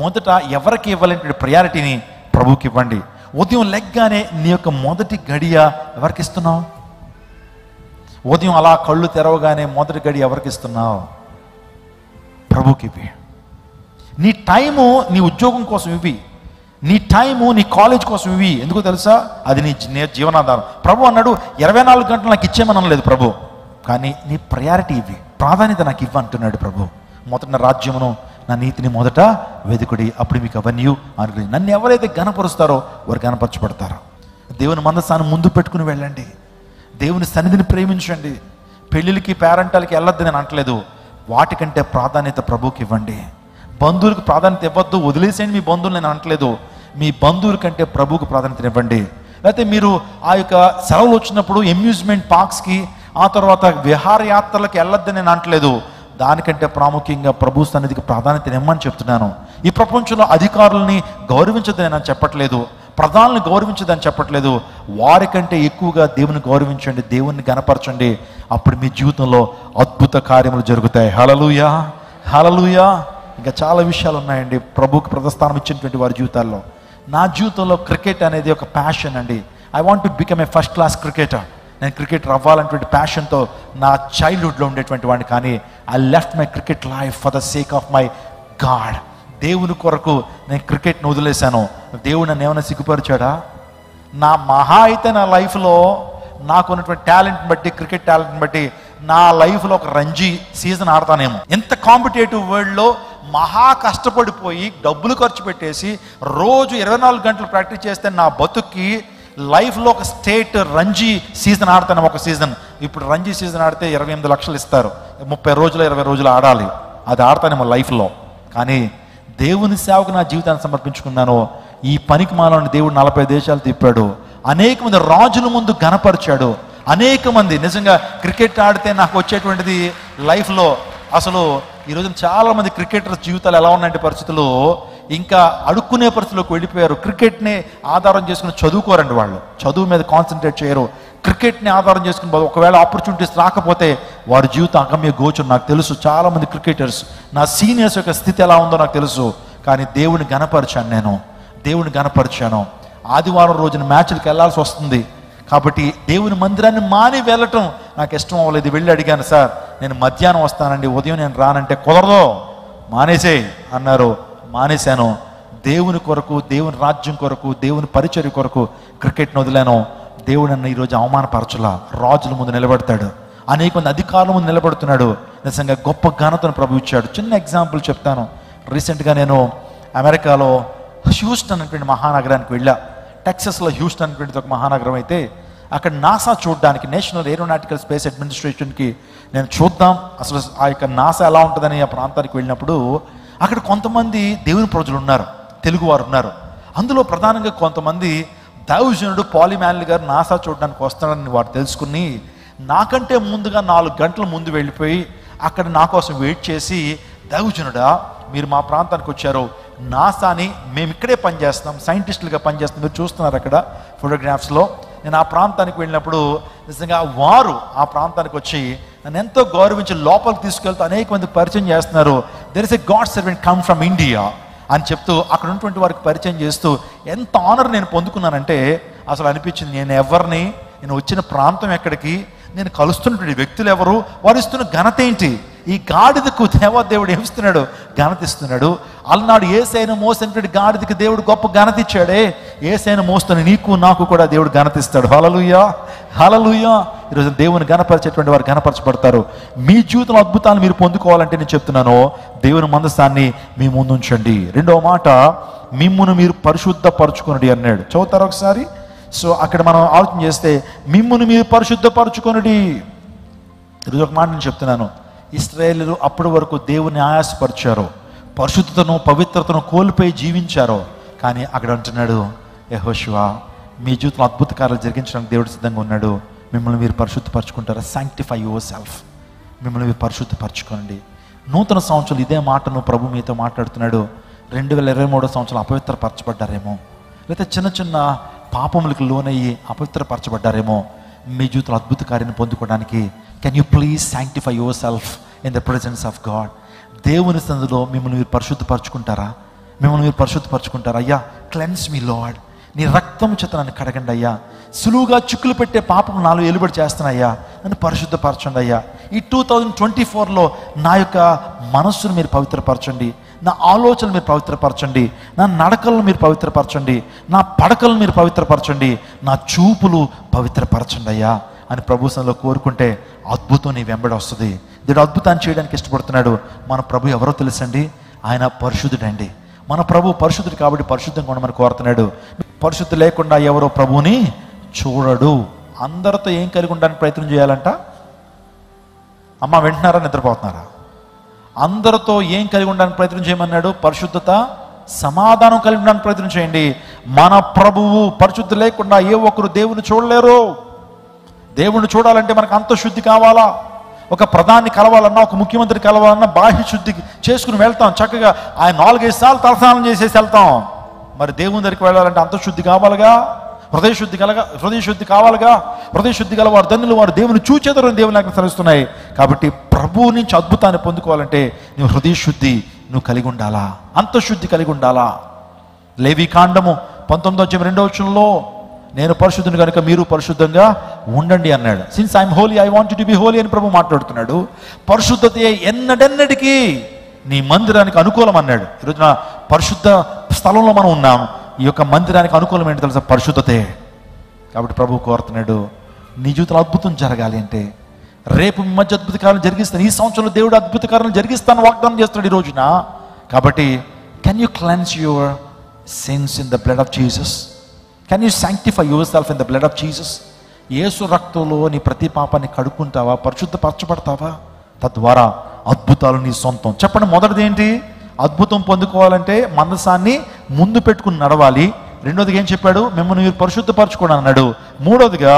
మొదట ఎవరికి ఇవ్వాలంటే ప్రయారిటీని ప్రభువుకి ఇవ్వండి. ఉదయం లెగ్గానే నీ యొక్క మొదటి గడియ ఎవరికి ఇస్తున్నావు? ఉదయం అలా కళ్ళు తెరవగానే మొదటి గడియ ఎవరికి ఇస్తున్నావు? ప్రభువుకి ఇవ్వి. నీ టైము నీ ఉద్యోగం కోసం ఇవ్వి, నీ టైము నీ కాలేజ్ కోసం ఇవి. ఎందుకో తెలుసా, అది నీ జీవనాధారం. ప్రభు అన్నాడు 24 గంటలు నాకు ఇచ్చేమనం లేదు ప్రభు, కానీ నీ ప్రయారిటీ ఇవి, ప్రాధాన్యత నాకు ఇవ్వ అంటున్నాడు ప్రభు. మొదట నా రాజ్యమును నా నీతిని మొదట వెతుకుడి, అప్పుడు మీకు అవన్నీ అనుగ్రహం. నన్ను ఎవరైతే గణపరుస్తారో వారు గణపరచబడతారు. దేవుని మందస్థానం ముందు పెట్టుకుని వెళ్ళండి, దేవుని సన్నిధిని ప్రేమించండి. పెళ్ళిళ్ళకి పేరెంటాలకి వెళ్ళొద్దు నేను అంటలేదు, వాటికంటే ప్రాధాన్యత ప్రభువుకి ఇవ్వండి. బంధువులకు ప్రాధాన్యత ఇవ్వద్దు, వదిలేసేయండి మీ బంధువులు నేను అనట్లేదు. మీ బంధువుల కంటే ప్రభువుకు ప్రాధాన్యత ఇవ్వండి. లేకపోతే మీరు ఆ యొక్క సెలవులు వచ్చినప్పుడు అమ్యూజ్మెంట్ పార్క్స్కి, ఆ తర్వాత విహారయాత్రలకు వెళ్ళొద్దని నేను అనట్లేదు. దానికంటే ప్రాముఖ్యంగా ప్రభు సన్నిధికి ప్రాధాన్యత ఇవ్వమని చెప్తున్నాను. ఈ ప్రపంచంలో అధికారులని గౌరవించదని నేను చెప్పట్లేదు, ప్రధానులను గౌరవించదని చెప్పట్లేదు. వారికంటే ఎక్కువగా దేవుని గౌరవించండి, దేవుణ్ణి గణపరచండి. అప్పుడు మీ జీవితంలో అద్భుత కార్యములు జరుగుతాయి. హల్లెలూయా, హల్లెలూయా. ఇంకా చాలా విషయాలు ఉన్నాయండి ప్రభువుకి ప్రతిస్థానం ఇచ్చినటువంటి వారి జీవితాల్లో. నా జీవితంలో క్రికెట్ అనేది ఒక ప్యాషన్ అండి. I want to become a first class cricketer. నేను క్రికెటర్ అవ్వాలనేటువంటి ప్యాషన్తో నా చైల్డ్హుడ్లో ఉండేటువంటి వాడిని, కానీ I left my cricket life for the sake of my God. దేవుని కొరకు నేను క్రికెట్ని వదిలేశాను. దేవుడు నన్ను ఏమైనా సిగ్గుపరిచాడా? నా మహా అయితే నా లైఫ్లో నాకున్నటువంటి టాలెంట్ని బట్టి, క్రికెట్ టాలెంట్ని బట్టి నా లైఫ్లో ఒక రంజీ సీజన్ ఆడతానేమో. ఎంత కాంపిటేటివ్ వరల్డ్లో మహా కష్టపడిపోయి డబ్బులు ఖర్చు పెట్టేసి రోజు 24 గంటలు ప్రాక్టీస్ చేస్తే నా బతుక్కి లైఫ్లో ఒక స్టేట్ రంజీ సీజన్ ఆడతాను. ఒక సీజన్, ఇప్పుడు రంజీ సీజన్ ఆడితే 28 లక్షలు ఇస్తారు, 30 రోజులు 20 రోజులు ఆడాలి. అది ఆడతానేమో లైఫ్లో. కానీ దేవుని సేవకు నా జీవితాన్ని సమర్పించుకున్నాను. ఈ పనికి మాలని దేవుడు 40 దేశాలు తిప్పాడు, అనేక మంది రాజుల ముందు ఘనపరిచాడు. అనేక మంది నిజంగా క్రికెట్ ఆడితే నాకు వచ్చేటువంటిది లైఫ్లో అసలు ఈరోజు చాలామంది క్రికెటర్స్ జీవితాలు ఎలా ఉన్నాయంటే పరిస్థితులు, ఇంకా అడుక్కునే పరిస్థితుల్లోకి వెళ్ళిపోయారు. క్రికెట్ని ఆధారం చేసుకుని చదువుకోరండి, వాళ్ళు చదువు మీద కాన్సన్ట్రేట్ చేయరు. క్రికెట్ని ఆధారం చేసుకుని ఒకవేళ ఆపర్చునిటీస్ రాకపోతే వారి జీవితం అగమ్య గోచరం. నాకు తెలుసు చాలామంది క్రికెటర్స్, నా సీనియర్స్ యొక్క స్థితి ఎలా ఉందో నాకు తెలుసు. కానీ దేవుని గణపరిచాను, నేను దేవుని గణపరిచాను. ఆదివారం రోజున మ్యాచ్లకు వెళ్ళాల్సి వస్తుంది కాబట్టి దేవుని మందిరాన్ని మాని వెళ్ళటం నాకు ఇష్టం అవ్వలేదు. వెళ్ళి అడిగాను, సార్ నేను మధ్యాహ్నం వస్తానండి, ఉదయం నేను రానంటే కుదరదు, మానేసేయి అన్నారు. మానేశాను. దేవుని కొరకు, దేవుని రాజ్యం కొరకు, దేవుని పరిచర్య కొరకు క్రికెట్ను వదిలాను, దేవుడు నన్ను ఈరోజు అవమానపరచులా. రాజుల ముందు నిలబడతాడు, అనేక మంది అధికారుల ముందు నిలబడుతున్నాడు. నిజంగా గొప్ప ఘనతను ప్రభు ఇచ్చాడు. చిన్న ఎగ్జాంపుల్ చెప్తాను. రీసెంట్గా నేను అమెరికాలో హ్యూస్టన్ అనేటువంటి మహానగరానికి వెళ్ళా. టెక్సస్లో హ్యూస్టన్ అనేటువంటి ఒక మహానగరం అయితే అక్కడ నాసా చూడడానికి, నేషనల్ ఏరోనాటికల్ స్పేస్ అడ్మినిస్ట్రేషన్కి నేను చూద్దాం అసలు ఆ యొక్క నాసా ఎలా ఉంటుందని ఆ ప్రాంతానికి వెళ్ళినప్పుడు అక్కడ కొంతమంది దేవుని ప్రజలు ఉన్నారు, తెలుగు వారు ఉన్నారు. అందులో ప్రధానంగా కొంతమంది దైవజనుడు పాలిమాన్యుల్ గారు నాసా చూడడానికి వస్తాడని వారు తెలుసుకుని నాకంటే ముందుగా 4 గంటల ముందు వెళ్ళిపోయి అక్కడ నా కోసం వెయిట్ చేసి, దైవజనుడా మీరు మా ప్రాంతానికి వచ్చారు, నాసాని మేము ఇక్కడే పనిచేస్తాం, సైంటిస్టులుగా పనిచేస్తాం, మీరు చూస్తున్నారు అక్కడ ఫోటోగ్రాఫ్స్లో. నేను ఆ ప్రాంతానికి వెళ్ళినప్పుడు నిజంగా వారు ఆ ప్రాంతానికి వచ్చి నన్ను ఎంతో గౌరవించి లోపలికి తీసుకెళ్తూ అనేక మంది పరిచయం చేస్తున్నారు. There is a God servant come from India అని చెప్తూ అక్కడ ఉన్నటువంటి వారికి పరిచయం చేస్తూ ఎంత ఆనర్ నేను పొందుకున్నానంటే అసలు అనిపించింది, నేను వచ్చిన ప్రాంతం ఎక్కడికి, నేను కలుస్తున్నటువంటి వ్యక్తులు ఎవరు, వారు ఇస్తున్న ఘనత ఏంటి, ఈ గాడిదకు దేవాదేవుడు ఏమిస్తున్నాడు, ఘనత ఇస్తున్నాడు. అలనాడు యేసయ్యను మోసినటువంటి గాడిదకి దేవుడు గొప్ప ఘనత ఇచ్చాడే, యేసయ్యను మోస్తున్న నీకు నాకు కూడా దేవుడు ఘనత ఇస్తాడు. హల్లెలూయా, హల్లెలూయా. ఈరోజు దేవుని ఘనపరిచేటువంటి వారు ఘనపరచబడతారు. మీ జీవితంలో అద్భుతాలు మీరు పొందుకోవాలంటే నేను చెప్తున్నాను, దేవుని మందసాన్ని మీ ముందు ఉంచండి. రెండవ మాట, మిమ్మును మీరు పరిశుద్ధపరచుకొనుడి అన్నాడు. చదువుతారా ఒకసారి? సో అక్కడ మనం ఆలోచన చేస్తే మిమ్మును మీరు పరిశుద్ధపరచుకొనుడి. ఈరోజు ఒక మాట నేను చెప్తున్నాను, ఇశ్రాయేలీయులు అప్పటి వరకు దేవుని ఆయాసపరిచారు, పరిశుద్ధతను పవిత్రతను కోల్పోయి జీవించారు. కానీ అక్కడ అంటున్నాడు, యెహోషువ మీ జీవితంలో అద్భుత కార్యాలు జరిగించడానికి దేవుడు సిద్ధంగా ఉన్నాడు, మిమ్మల్ని మీరు పరిశుద్ధపరచుకుంటారా, సాంక్టిఫై యువర్ సెల్ఫ్, మిమ్మల్ని మీరు పరిశుద్ధపరచుకోండి. నూతన సంవత్సరం ఇదే మాటను ప్రభు మీతో మాట్లాడుతున్నాడు. 2023 సంవత్సరం అపవిత్రపరచబడ్డారేమో, లేకపోతే చిన్న చిన్న పాపములకు లోనయ్యి అపవిత్రపరచబడ్డారేమో, మీ జీవితంలో అద్భుత కార్యాన్ని పొందుకోవడానికి can you please sanctify your self in the presence of God. దేవుని సన్నిధిలో మిమ్మల్ని మీరు పరిశుద్ధపరచుకుంటారా, మిమ్మల్ని మీరు పరిశుద్ధపరచుకుంటారా? అయ్యా క్లెన్స్ మీ లార్డ్, నీ రక్తం చేత నన్ను కడగండి అయ్యా, సులువుగా చిక్కులు పెట్టే పాపం నాలో ఎలుబడి చేస్తున్నాయ్యా, నన్ను పరిశుద్ధపరచండి అయ్యా. ఈ 2024లో నా యొక్క మనస్సును మీరు పవిత్రపరచండి, నా ఆలోచనలు మీరు పవిత్రపరచండి, నా నడకలను మీరు పవిత్రపరచండి, నా పడకలను మీరు పవిత్రపరచండి, నా చూపులు పవిత్రపరచండి అయ్యా అని ప్రభు సన్నిధిలో కోరుకుంటే అద్భుతం నీ వెంబడి వస్తుంది. దేవుడు అద్భుతాన్ని చేయడానికి ఇష్టపడుతున్నాడు. మన ప్రభు ఎవరో తెలుసండి, ఆయన పరిశుద్ధుడండి. మన ప్రభు పరిశుద్ధుడు కాబట్టి పరిశుద్ధంగా ఉండమని కోరుతున్నాడు. పరిశుద్ధి లేకుండా ఎవరో ప్రభువుని చూడడు. అందరితో ఏం కలిగి ఉండడానికి ప్రయత్నం చేయాలంట? అమ్మ వింటున్నారా, నిద్రపోతున్నారా? అందరితో ఏం కలిగి ఉండడానికి ప్రయత్నం చేయమన్నాడు? పరిశుద్ధత, సమాధానం కలిగి ఉండడానికి ప్రయత్నం చేయండి. మన ప్రభువు పరిశుద్ధి లేకుండా ఏ ఒక్కరు దేవుని చూడలేరు. దేవుణ్ణి చూడాలంటే మనకు అంతఃశుద్ధి కావాలా? ఒక ప్రధాని కలవాలన్నా, ఒక ముఖ్యమంత్రి కలవాలన్నా బాహ్య శుద్ధి చేసుకుని వెళ్తాం, చక్కగా ఆయన 4-5 సార్లు తలస్నానం చేసేసి వెళ్తాం. మరి దేవుని దగ్గరికి వెళ్ళాలంటే అంతఃశుద్ధి కావాలిగా, హృదయశుద్ధి కావాలిగా. హృదయశుద్ధి గల వారు ధన్యులు, వారు దేవుని చూచేదరని దేవుని నాకు తెలుస్తున్నాయి. కాబట్టి ప్రభువు నుంచి అద్భుతాన్ని పొందుకోవాలంటే నువ్వు హృదయశుద్ధి నువ్వు కలిగి ఉండాలా, అంతఃశుద్ధి కలిగి ఉండాలా. లేవి కాండము 19:2 నేను పరిశుద్ధుని కనుక మీరు పరిశుద్ధంగా ఉండండి అన్నాడు. Since I'm holy I want to be holy అని ప్రభు మాట్లాడుతున్నాడు. పరిశుద్ధత ఎన్నడెన్నటికీ నీ మందిరానికి అనుకూలం అన్నాడు. ఈరోజున పరిశుద్ధ స్థలంలో మనం ఉన్నాం. ఈ యొక్క మందిరానికి అనుకూలం ఏంటి తెలుసా? పరిశుద్ధతే. కాబట్టి ప్రభు కోరుతున్నాడు, నీ జీవితంలో అద్భుతం జరగాలి అంటే రేపు మీ మధ్య అద్భుత కార్యాలు జరిగిస్తాను, ఈ సంవత్సరంలో దేవుడు అద్భుత కార్యాలు జరిగిస్తాను వాగ్దానం చేస్తాడు ఈ రోజున. కాబట్టి can you cleanse your sins in the blood of Jesus? Can you sanctify your self in the blood of Jesus? యేసు రక్తంలో నీ ప్రతి పాపాన్ని కడుక్కుంటావా, పరిశుద్ధపరచబడతావా? తద్వారా అద్భుతాలు నీ సొంతం. చెప్పండి, మొదటిది ఏంటి? అద్భుతం పొందుకోవాలంటే మందసాన్ని ముందు పెట్టుకుని నడవాలి. రెండోదిగా ఏం చెప్పాడు? మిమ్మల్ని మీరు పరిశుద్ధపరచుకోండి అన్నాడు. మూడోదిగా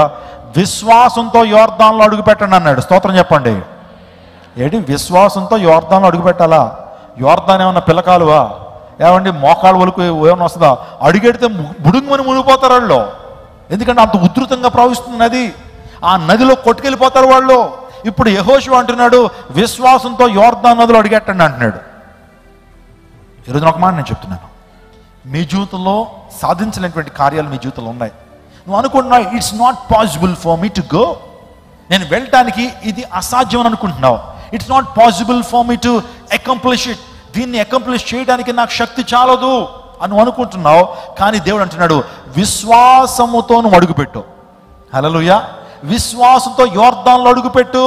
విశ్వాసంతో యోర్దాన్లో అడుగు పెట్టండి అన్నాడు. స్తోత్రం చెప్పండి. ఏంటి? విశ్వాసంతో యోర్దాన్లో అడుగు పెట్టాలా? యోర్దాన్ ఏమన్నా పిల్లకాలువా? ఏమండి మోకాళ్ళ వరకు ఏమన్నా వస్తుందా? అడుగెడితే బుడుంగుమని మునిగిపోతారు వాళ్ళు. ఎందుకంటే అంత ఉధృతంగా ప్రవహిస్తుంది నది. ఆ నదిలో కొట్టుకెళ్ళిపోతారు వాళ్ళు. ఇప్పుడు యెహోషువ అంటున్నాడు, విశ్వాసంతో యోర్దాన్ నదిలో అడుగెట్టండి అంటున్నాడు. ఈరోజు ఒక మాట నేను చెప్తున్నాను, మీ జీవితంలో సాధించలేనటువంటి కార్యాలు మీ జీవితంలో ఉన్నాయి. నువ్వు అనుకుంటున్నావు it's not possible for me to go, నేను వెళ్ళటానికి ఇది అసాధ్యం అని అనుకుంటున్నావు. It's not possible for me to accomplish it, దీన్ని అకంప్లిష్ చేయడానికి నాకు శక్తి చాలదు. అని అనుకుంటున్నావు. కానీ దేవుడు అంటున్నాడు, విశ్వాసముతో నువ్వు అడుగుపెట్టు. హల్లెలూయా. విశ్వాసంతో యోర్దానులో అడుగుపెట్టు.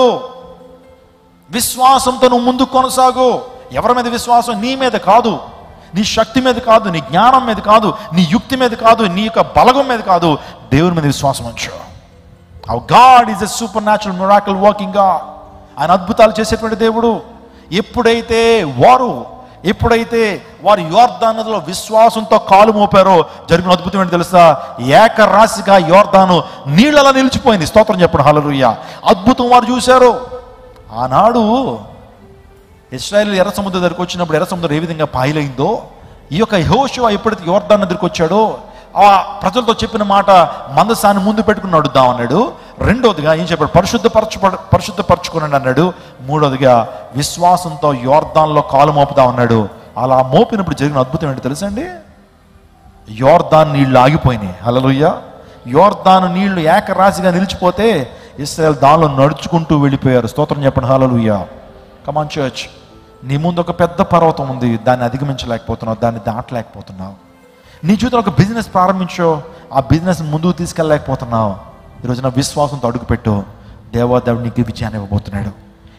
విశ్వాసంతో నువ్వు ముందుకు కొనసాగు. ఎవరి మీద విశ్వాసం? నీ మీద కాదు, నీ శక్తి మీద కాదు, నీ జ్ఞానం మీద కాదు, నీ యుక్తి మీద కాదు, నీ యొక్క బలగం మీద కాదు, దేవుని మీద విశ్వాసం ఉంచు. Our God is a supernatural miracle working God. ఆయన అద్భుతాలు చేసేటువంటి దేవుడు. ఎప్పుడైతే వారు యోర్దాను నదిలో విశ్వాసంతో కాలు మోపారో జరిగిన అద్భుతం ఏంటి తెలుసా? ఏకరాశిగా యోర్దాను నీళ్ళలా నిలిచిపోయింది. స్తోత్రం చెప్పండి, హల్లెలూయా. అద్భుతం వారు చూశారు. ఆనాడు ఇశ్రాయేలు ఎర్ర సముద్రం దగ్గరికి వచ్చినప్పుడు ఎర్ర సముద్రం ఏ విధంగా పాయలైందో, ఈ యొక్క యెహోషువ ఎప్పుడైతే యోర్దాను దగ్గరికి వచ్చాడో ఆ ప్రజలతో చెప్పిన మాట, మందసాన్ని ముందు పెట్టుకుని నడుద్దాం అన్నాడు. రెండోదిగా ఏం చెప్పాడు? పరిశుద్ధపరచుకున్నాడు అన్నాడు. మూడోదిగా విశ్వాసంతో యోర్దాన్లో కాలు మోపుదాం అన్నాడు. అలా మోపినప్పుడు జరిగిన అద్భుతం ఏంటి తెలుసండి? యోర్దాన్ నీళ్లు ఆగిపోయినాయి. హల్లెలూయా. యోర్దాను నీళ్లు ఏకరాశిగా నిలిచిపోతే ఇశ్రాయేలు దానిలో నడుచుకుంటూ వెళ్ళిపోయారు. స్తోత్రం చెప్పండి, హల్లెలూయా. కమాన్ చర్చ్, నీ ముందు ఒక పెద్ద పర్వతం ఉంది, దాన్ని అధిగమించలేకపోతున్నావు, దాన్ని దాటలేకపోతున్నావు. నీ జీవితంలో ఒక బిజినెస్ ప్రారంభించో, ఆ బిజినెస్ ముందుకు తీసుకెళ్ళలేకపోతున్నావు. ఈరోజు నా విశ్వాసంతో అడుగుపెట్టు. దేవాదేవుడు నీకు విజయాన్ని ఇవ్వబోతున్నాడు.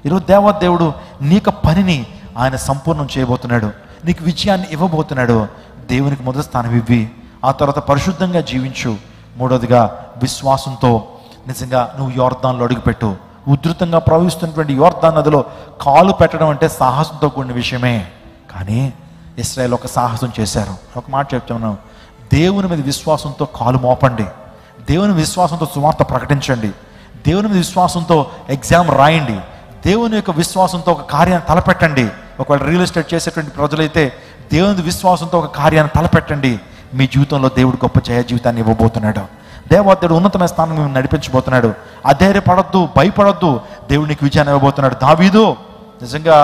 ఈరోజు దేవాదేవుడు నీకు పనిని ఆయన సంపూర్ణం చేయబోతున్నాడు, నీకు విజయాన్ని ఇవ్వబోతున్నాడు. దేవునికి మొదటి స్థానం ఇవ్వి, ఆ తర్వాత పరిశుద్ధంగా జీవించు. మూడోదిగా విశ్వాసంతో నిజంగా నువ్వు యోర్దాన్లో అడుగుపెట్టు. ఉధృతంగా ప్రవహిస్తున్నటువంటి యోర్దాన్ నదిలో కాలు పెట్టడం అంటే సాహసంతో కూడిన విషయమే. కానీ ఇశ్రాయేలు ఒక సాహసం చేశారు. ఒక మాట చెప్తున్నాను, దేవుని మీద విశ్వాసంతో కాలు మోపండి, దేవుని విశ్వాసంతో సువార్త ప్రకటించండి, దేవుని మీద విశ్వాసంతో ఎగ్జామ్ రాయండి, దేవుని యొక్క విశ్వాసంతో ఒక కార్యాన్ని తలపెట్టండి. ఒకవేళ రియల్ ఎస్టేట్ చేసేటువంటి ప్రజలైతే దేవుని విశ్వాసంతో ఒక కార్యాన్ని తలపెట్టండి. మీ జీవితంలో దేవుడు గొప్ప జయ జీవితాన్ని ఇవ్వబోతున్నాడు. దేవాదేవుడు ఉన్నతమైన స్థానం మేము నడిపించబోతున్నాడు. అధైర్యపడొద్దు, భయపడొద్దు. దేవుడు నీకు విజయాన్ని ఇవ్వబోతున్నాడు. దావీదు నిజంగా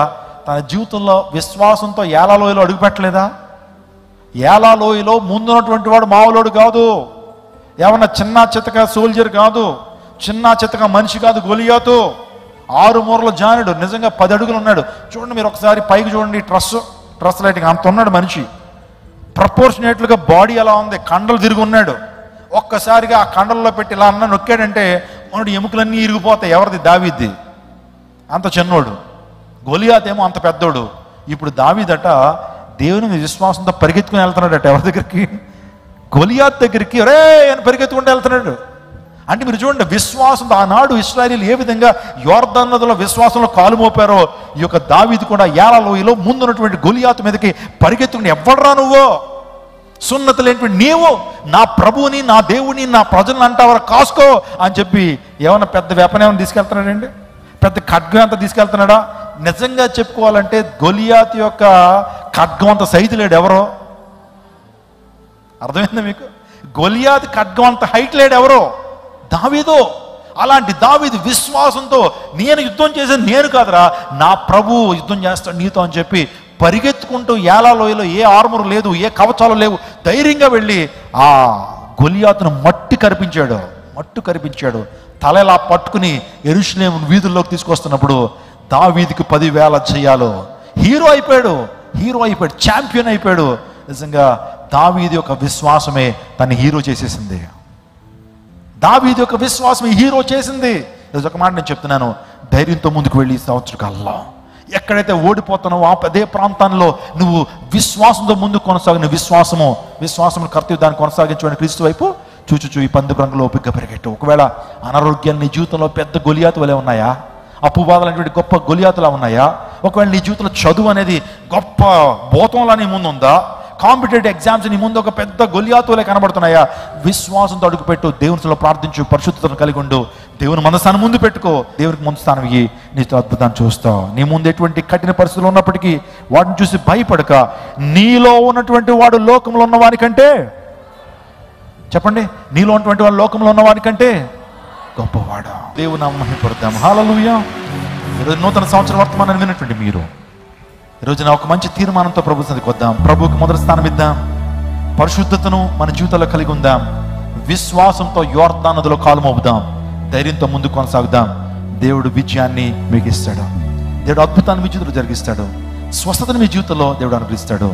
తన జీవితంలో విశ్వాసంతో ఏలాలోయలో అడుగుపెట్టలేదా? ఏలాలోయలో ముందున్నటువంటి వాడు మామూలోడు కాదు, ఏమన్నా చిన్న చితక సోల్జర్ కాదు, చిన్న చితక మనిషి కాదు. గొలియాతు 6 మూరల జానుడు, నిజంగా 10 అడుగులు ఉన్నాడు. చూడండి మీరు ఒకసారి పైకి చూడండి, ట్రస్ లైటింగ్ అంత ఉన్నాడు మనిషి. ప్రపోర్షనేట్లుగా బాడీ ఎలా ఉంది, కండలు తిరిగి ఉన్నాడు. ఒక్కసారిగా ఆ కండల్లో పెట్టి ఇలా అన్న నొక్కాడంటే మనడు ఎముకలన్నీ ఇరిగిపోతాయి. ఎవరిది? దావీద్ది. అంత చిన్నోడు. గొలియాత్ ఏమో అంత పెద్దోడు. ఇప్పుడు దావీదట దేవుని విశ్వాసంతో పరిగెత్తుకుని వెళ్తున్నాడట. ఎవరి దగ్గరికి? గొలియాత్ దగ్గరికి. రే అని పరిగెత్తుకుంటూ వెళ్తున్నాడు. అంటే మీరు చూడండి, విశ్వాసంతో ఆనాడు ఇశ్రాయేలీయులు ఏ విధంగా యోర్దాను నదిలో విశ్వాసంలో కాలు మోపారో, ఈ యొక్క దావీదు కూడా ఏలాలోయలో ముందున్నటువంటి గొలియాతు మీదకి పరిగెత్తుకుని, ఎవ్వడరా నువ్వు, సున్నత లేనిటువంటి నీవు నా ప్రభువుని, నా దేవుని, నా ప్రజలను అంటావరా, కాసుకో అని చెప్పి ఏమన్నా పెద్ద వెపన్ ఏమైనా తీసుకెళ్తున్నాడండి? పెద్ద ఖడ్గం అంతా తీసుకెళ్తున్నాడా? నిజంగా చెప్పుకోవాలంటే గొలియాతు యొక్క ఖడ్గం అంత సైజు లేడు ఎవరో. అర్థమైందా మీకు? గొలియాతు ఖడ్గం అంత హైట్ లేడు ఎవరో, దావీదు. అలాంటి దావీదు విశ్వాసంతో, నేను యుద్ధం చేసేది నేను కాదురా, నా ప్రభువు యుద్ధం చేస్తాడు నీతో అని చెప్పి పరిగెత్తుకుంటూ ఏలాలోయలో ఏ ఆర్మర్ లేదు, ఏ కవచాలు లేవు, ధైర్యంగా వెళ్ళి ఆ గొలియాతును మట్టి కరిపించాడు. తల ఇలా పట్టుకుని యెరూషలేము వీధుల్లోకి తీసుకొస్తున్నప్పుడు దావీదుకి 10,000 జయాలు. హీరో అయిపోయాడు, ఛాంపియన్ అయిపోయాడు. నిజంగా దావీదు యొక్క విశ్వాసమే తన హీరో చేసేసింది. దావీదు యొక్క విశ్వాసమే హీరో చేసింది. ఒక మాట నేను చెప్తున్నాను, ధైర్యంతో ముందుకు వెళ్ళి ఈ సంవత్సరకాలంలో ఎక్కడైతే ఓడిపోతున్నావో అదే ప్రాంతంలో నువ్వు విశ్వాసంతో ముందుకు కొనసాగిన విశ్వాసము కర్తవ్యం దాన్ని కొనసాగించడానికి క్రీస్తు వైపు చూచు ఈ పంది రంగులో ఓపిక పెరిగేట్టు. ఒకవేళ అనారోగ్యాలు నీ జీవితంలో పెద్ద గొలియాతు వలె ఉన్నాయా? అప్పు బాధలు అనేటువంటి గొప్ప గొలియాతులా ఉన్నాయా? ఒకవేళ నీ జీవితంలో చదువు అనేది గొప్ప భూతంలా నీ ముందు ఉందా? కాంపిటేటివ్ ఎగ్జామ్స్ నీ ముందు ఒక పెద్ద గొలియాతులే కనబడుతున్నాయా? విశ్వాసంతో అడుగుపెట్టు, దేవునిలో ప్రార్థించు, పరిశుద్ధతను కలిగి ఉండు, దేవుని మనస్థానం ముందు పెట్టుకో, దేవునికి ముందు స్థానం ఇయ్యి, నీతో అద్భుతాన్ని చూస్తావు. నీ ముందు ఎటువంటి కఠిన పరిస్థితులు ఉన్నప్పటికీ వాటిని చూసి భయపడక, నీలో ఉన్నటువంటి వాడు లోకంలో ఉన్నవాని కంటే, చెప్పండి, నీలో ఉన్నటువంటి వాడు లోకంలో ఉన్నవాని కంటే గొప్పవాడు. దేవుని మహిమపడదాం. హల్లెలూయా. ఈరోజు నూతన సంవత్సర వర్తమానాన్ని విన్నటువంటి మీరు ఈరోజున ఒక మంచి తీర్మానంతో ప్రభు సన్నిధికి వద్దాం. ప్రభువుకి మొదటి స్థానం ఇద్దాం. పరిశుద్ధతను మన జీవితంలో కలిగి ఉందాం. విశ్వాసంతో యోర్దాను నదిలో కాలు మోపుదాం. ధైర్యంతో ముందుకు కొనసాగుదాం. దేవుడు విజయాన్ని మీకు ఇస్తాడు. దేవుడు అద్భుతాన్ని మీ జీవితంలో జరిగిస్తాడు. స్వస్థతను మీ జీవితంలో దేవుడు అనుగ్రహిస్తాడు.